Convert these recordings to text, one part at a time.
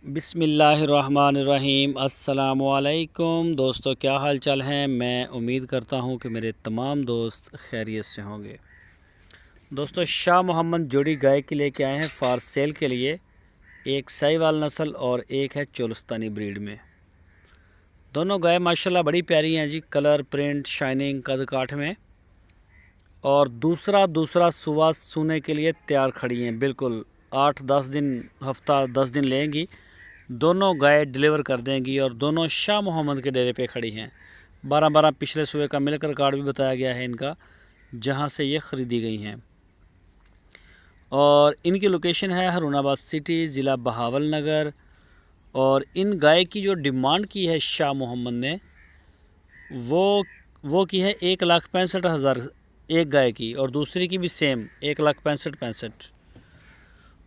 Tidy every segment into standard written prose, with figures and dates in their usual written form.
बिस्मिल्लाहिर्रहमानिर्रहीम। अस्सलामुअलैकुम दोस्तों, क्या हाल चाल हैं। मैं उम्मीद करता हूं कि मेरे तमाम दोस्त खैरियत से होंगे। दोस्तों, शाह मोहम्मद जोड़ी गाय की लेके आए हैं फार सेल के लिए। एक साहिवाल नस्ल और एक है चोलस्तानी ब्रीड में। दोनों गाय माशाल्लाह बड़ी प्यारी हैं जी, कलर, प्रिंट, शाइनिंग, कद काठ में। और दूसरा सुबह सूने के लिए तैयार खड़ी हैं। बिल्कुल 8-10 दिन, हफ्ता 10 दिन लेंगी। दोनों गाय डिलीवर कर देंगी और दोनों शाह मोहम्मद के डेरे पे खड़ी हैं। 12 पिछले सुबह का मिलकर कार्ड भी बताया गया है इनका, जहां से ये ख़रीदी गई हैं। और इनकी लोकेशन है हरुणाबाद सिटी, ज़िला बहावल नगर। और इन गाय की जो डिमांड की है शाह मोहम्मद ने, वो की है 1,65,000 एक गाय की, और दूसरी की भी सेम 1,65,000।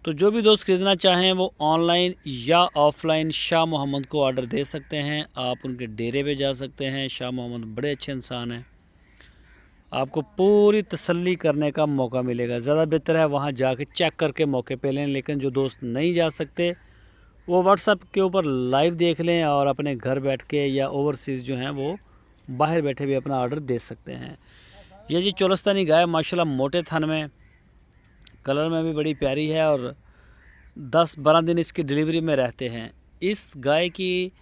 तो जो भी दोस्त ख़रीदना चाहें वो ऑनलाइन या ऑफ़लाइन शाह मोहम्मद को ऑर्डर दे सकते हैं। आप उनके डेरे पे जा सकते हैं। शाह मोहम्मद बड़े अच्छे इंसान हैं, आपको पूरी तसल्ली करने का मौका मिलेगा। ज़्यादा बेहतर है वहाँ जाके चेक करके मौके पे लें। लेकिन जो दोस्त नहीं जा सकते वो व्हाट्सएप के ऊपर लाइव देख लें और अपने घर बैठ के या ओवरसीज़ जो हैं वो बाहर बैठे भी अपना ऑर्डर दे सकते हैं। ये जी चोलस्तानी गाय माशाल्लाह मोटे थन में, कलर में भी बड़ी प्यारी है और 10-12 दिन इसकी डिलीवरी में रहते हैं। इस गाय की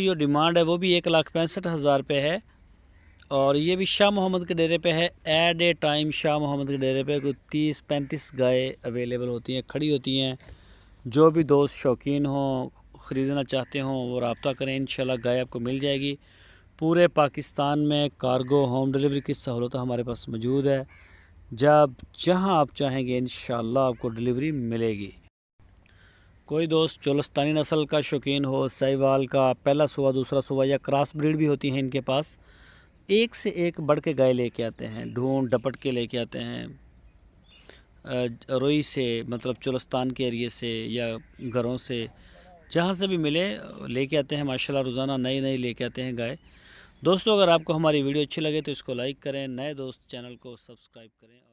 जो डिमांड है वो भी 1,65,000 रुपये है। और ये भी शाह मोहम्मद के डेरे पे है। At a time Shah Mohammad के डेरे पे कोई 30-35 गाय अवेलेबल होती हैं, खड़ी होती हैं। जो भी दोस्त शौकीन हों, ख़रीदना चाहते हों, वो रब्ता करें। इंशाल्लाह गाय आपको मिल जाएगी। पूरे पाकिस्तान में कार्गो होम डिलीवरी की सहूलत हमारे पास मौजूद है। जहां आप चाहेंगे इंशाल्लाह आपको डिलीवरी मिलेगी। कोई दोस्त चोलस्तानी नस्ल का शौकीन हो, साहिवाल का पहला सुबह, दूसरा सुबह या क्रॉस ब्रीड भी होती हैं इनके पास, एक से एक बढ़ के गाय लेके आते हैं। ढूंढ डपट के लेके आते हैं, रोई से, मतलब चोलस्तान के एरिए से या घरों से, जहाँ से भी मिले लेके आते हैं। माशाल्लाह रोज़ाना नई लेके आते हैं गाय। दोस्तों, अगर आपको हमारी वीडियो अच्छी लगे तो इसको लाइक करें, नए दोस्त चैनल को सब्सक्राइब करें।